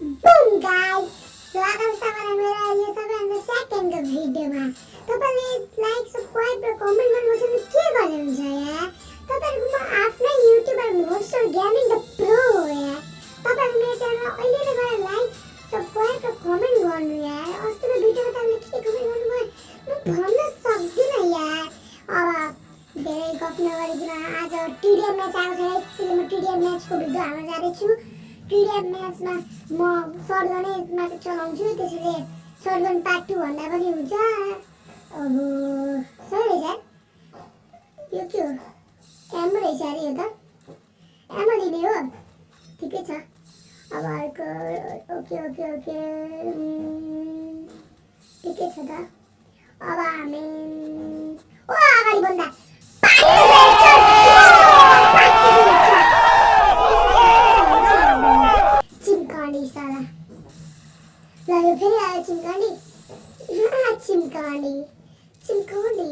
Boom guys! स्वागत छ तपाईहरुलाई मेरो यो सबैभन्दा सेकेन्डको भिडियोमा। तपाईले लाइक, सब्स्क्राइब र कमेन्ट गर्नु के गर्नुहुन्छ यार? तपाईहरुको म आफ्नै युट्युबर मोस्टर गेमिङ द प्रो हो यार। तपाईहरु मेरो च्यानलमा अहिले नै गएर लाइक, सब्स्क्राइब र कमेन्ट गर्नु यार। अस्तिको भिडियोमा तपाईले के कमेन्ट गर्नुभयो म भन्न सक्दिन यार। अब धेरै गफ नगरिकन आज TDM म्याच आएको छ। यसैले म TDM म्याचको भिडियो हाल्न जाँदै छु। TDM म्याचमा म सर्टगनै मात्र चलाउँछु, त्यसैले सर्टगन पार्ट 2 भन्दा पनि हुन्छ। अब सही रहेछ यो के हो? एमो रहेछ अरे यो त एमो दिने हो, ठिकै छ। अब अर्को ओके ओके ओके ठिकै छ त। अब हामी ओ अगाडि बन्दा फेरि आयो चिमकांडी। चिमकांडी चिमकांडी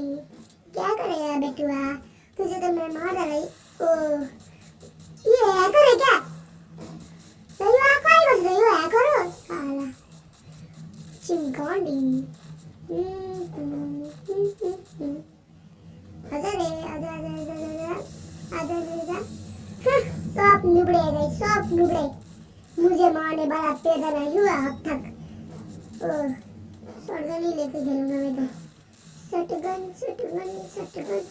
क्या करेगा बेटुआ? तुझे तो मैं मार डाली। ओ ये हैकर है क्या? नहीं वो कहीं बस रही हो हैकर हो साला चिमकांडी। आजा रे आजा आजा आजा आजा आजा आजा। सब नुबड़े गए, सब नुबड़े। मुझे मारने वाला पैदा नहीं हुआ अब तक। शॉटगन ही लेके खेलूंगा मैं तो। शॉटगन शॉटगन शॉटगन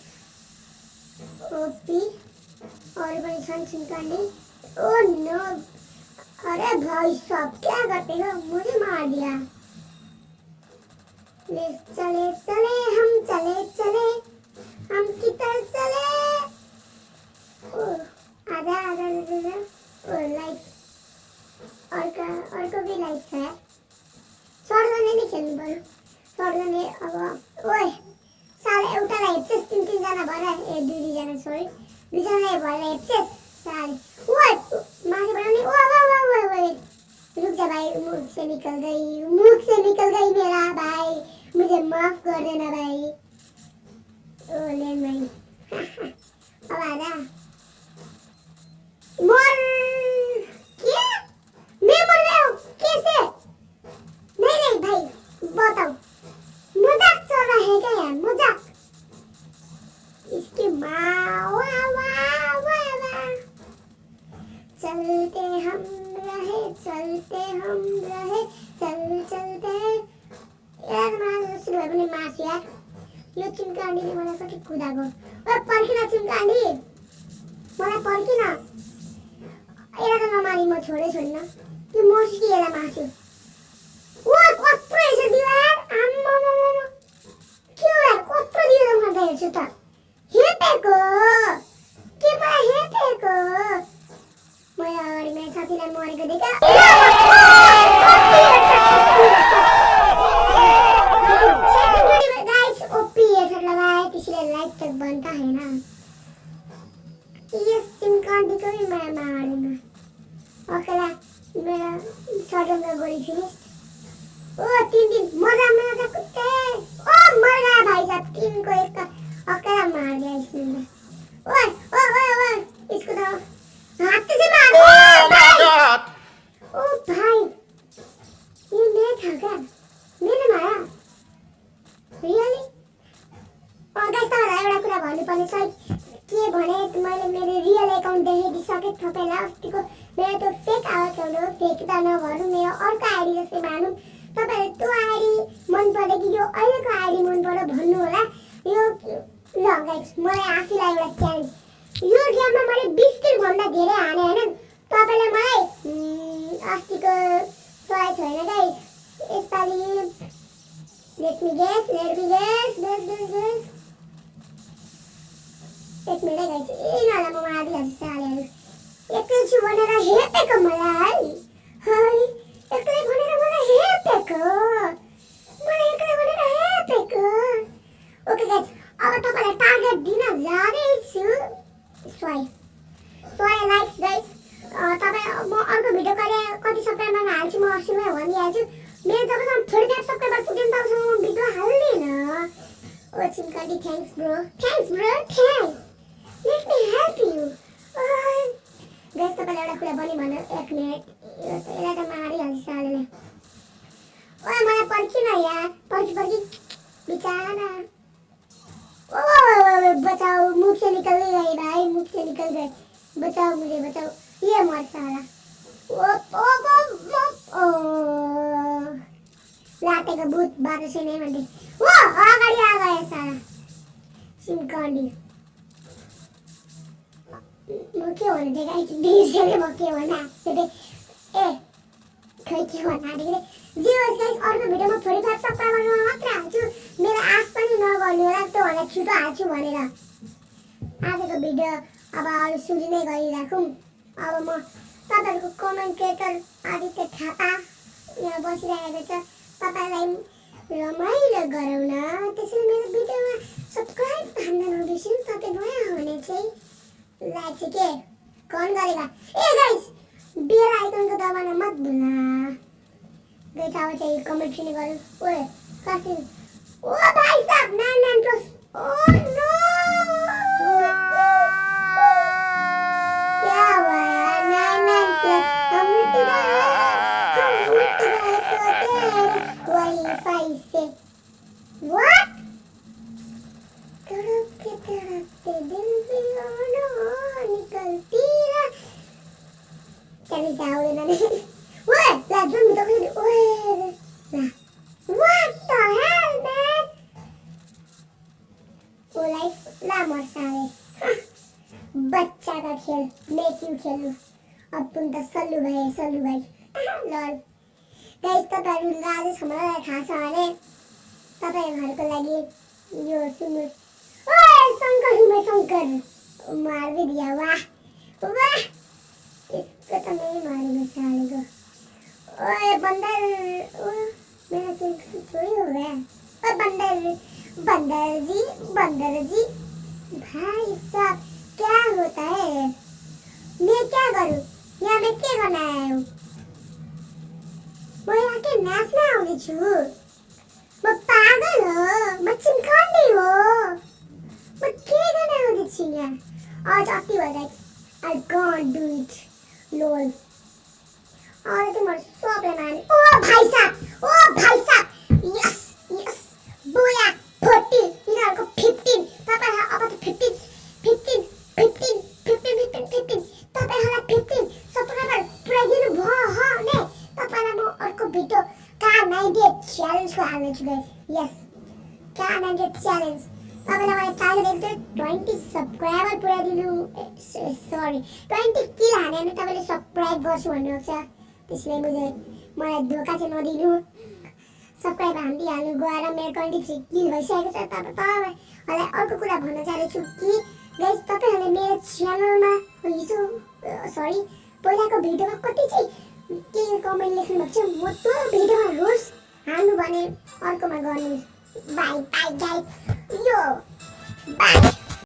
ओपी और बड़ी सन चिमकांडी। ओ नो अरे भाई साहब क्या करते हो? मुझे मार दिया। ले चले चले हम चले चले हम किधर चले? ओ आजा आजा आजा। ओ लाइफ और को भी लाइफ है। सर्टगनले नै खेल्नु पर्यो। सर्टगनले अब ओए साले एउटालाई हेप्चेस तीन जना भएर दुई जना सरी दुईजनालाई भएर हेप्चेस साले ओए माथिबाट नि ओ ओ रुक जा भाई, मुख से निकल गई मेरा भाई, मुझे माफ कर देना भाई। ओ ले भाई अब आजा मोर क्या मैं मर रहा हूँ कैसे? नहीं भाई बताओ मजाक चल रहा है क्या यार? मजाक इसकी माँ वाह वाह वाह वाह। चलते हम रहे चलते यार मलाई सुरु भयो भने मार्छ यार। यो चिमकांडीले मलाई कति कुदाको। ओ पर्खिन चिमकांडी, मलाई पर्खिन। यसलाई त नमारी म छोडै छोड्न। त्यो मर्छु कि यसलाई मार्छु। ओ कत्रो रहेछ दियो यार। आम्मामामा के हो यार? कत्रो दियो त म हेर्छु त हेपेको के मलाई हेपेको। मैले अगाडि मेरो साथीलाई मरेको देखेँ। गाइस ओपी हेडशॉट लगाए, त्यसैले लाइक तक बनता है ना। यस चिमकांडी को भी मैं मार दूंगा। ओके मेरा शॉटगन का गोली फिनिश। ओ तीन मजा कुत्ते। ओ मर गया भाई साहब, तीन को एक का अकेला मार दिया इसने। ओए ओए ओए इसको तो हाथ से मार। ओ भाई ये मैं था क्या? मैंने मारा रियली? और गाइस तपाईलाई एउटा कुरा भन्नुपर्ने छ के भने मैले मेरो रियल अकाउन्ट देखाइदिसके तपाईलाई। अस्तिको मेरो त्यो फेक अकाउन्ट हो, फेक त नभनौँ, मेरो अर्को आइडी जस्तै मानौँ। तपाईहरु त्यो आइडी मन पर्यो कि यो अहिलेको आइडी मन पर्यो भन्नु होला। यो ल गाइस मलाई आफैलाई एउटा च्यालेन्ज, यो गेममा मैले 20 किल भन्दा धेरै हाने हैन। तपाईले मलाई अस्तिको सय छैन गाइस, यसपालि लेट मी गेस एक मिनट गाइस। यिनीहरूलाई म मारिहाल्छु सालेहरू। एकै छु भनेर हेपेको मलाई है, एक्लै भनेर मलाई हेपेको, मलाई एक्लै भनेर हेपेको। ओके गाइस अब तपाईलाई टार्गेट दिन जाँदैछु। सोय लाइक्स गाइस। तपाईँ म अर्को भिडियो कति सब्सक्राइबरमा हाल्छु म अस्तिमै भनिहाल्छु। मेरो जबसम्म 35 सब्सक्राइबर पुग्दैन तबसम्म म भिडियो हाल्दिन। ओ चिमकांडी thanks bro thanks. Let me help you. Guys तपाईलाई एउटा कुरा भनि भन, एक मिनेट यसलाई त मारिहाल्छु। पर्खिन यार पर्खी बेचारा ओ बचाओ मुख से निकल गई भाई मुख से निकल गई बचाओ मुझे बचाओ ये मर साला ओ लाटे का भूत बात से नहीं मंडी वो अगाडि आ गए साला सिमकांडी म के भन्नु थियो गाइस बिर्सेले म के भन्नु ए खै के भन्नु आँटेको जे होस् गाइस अर्को भिडियोमा 45 सब्स्क्राइबरमा मात्र हाल्छु मेरो आश पनि नगर्नु होला त्यो भन्दा छिटो हाल्छु भनेर आजको भिडियो अब अरु सुरु नै गरिराखौँ अब म तपाईहरुको कमेन्टेटर आदित्य थापा यहाँ बसिरहेको छ तपाईलाई रमाइलो गराउन त्यसैले मेरो भिडियोमा सब्स्क्राइब हान्न नबिर्सिनु तपाईँ नयाँ भने चाहिँ लाइक चाहिँ के कन गरेगा ए गाइस बेल आइकनको दबाउन मत भुल्न गाइस अब चाहिँ कमेन्ट पनि गर्नु ओए कासिम ओ भाइ साहब 99 प्लस ओ नो क्या हुआ 99 प्लस हम उठ गए तो वाईफाई से व्हाट तड़पते दिल भी निकलती है चली जाओ ना ओए ला जुन तो ओए ला व्हाट द हेल मैन ओ लाइफ ला मसाले बच्चा का खेल मैं क्यों खेलूं अब तुम तो सल्लू भाई लॉल गाइस तपाईहरुले आज समाजलाई थाहा छ भने तपाईहरुको लागि यो सुन्नु ओए शंकर मार भी दिया वाह वाह इसको तो मैं मारूंगा साले को ओए बंदर ओ मेरा चोरी हो गया ओए बंदर जी भाई साहब क्या होता है मैं क्या करूं यहाँ मैं क्या करना आया हूँ म यहाँ के नाच्न आउँदै छु म पागल हो म चिमकान्डी हो म के गर्न आउँदै छु यहाँ आज अति भयो guys I can't do it lol और तुम्हारे सबले माने ओ भाइ साहब यस बोया 40 इनारको 15 तपाईहरु अब त 15 तपाईहरुलाई 15 सब्स्क्राइबर पुराइदिनु भयो ह ने तपाईलाई म अर्को भिडियो का 98 च्यालेन्ज को हाल्ने छु गाइस यस का 98 च्यालेन्ज तपाईलाई मैले टार्गेट दिएको 20 सब्स्क्राइबर पुराइदिनु सरी 20 किल हाने भने तपाईले सब्स्क्राइब गर्छु भन्नु छ त्यसैले मलाई धोका चाहिँ नदिनु सब्स्क्राइब हाल्नु गएर मेरो 23 किल भइसकेको छ तपाईलाई अर्को कुरा भन्न चाहेछु कि गाइस तपाईहरुले मेरो च्यानलमा हिजो सरी पहिलाको भिडियोमा कति चाहिँ के कमेन्ट लेख्नु भएको छ म त्यो भिडियोमा रोज हाल्नु भने अर्कोमा गर्नु बाइ गाइस यो बाइ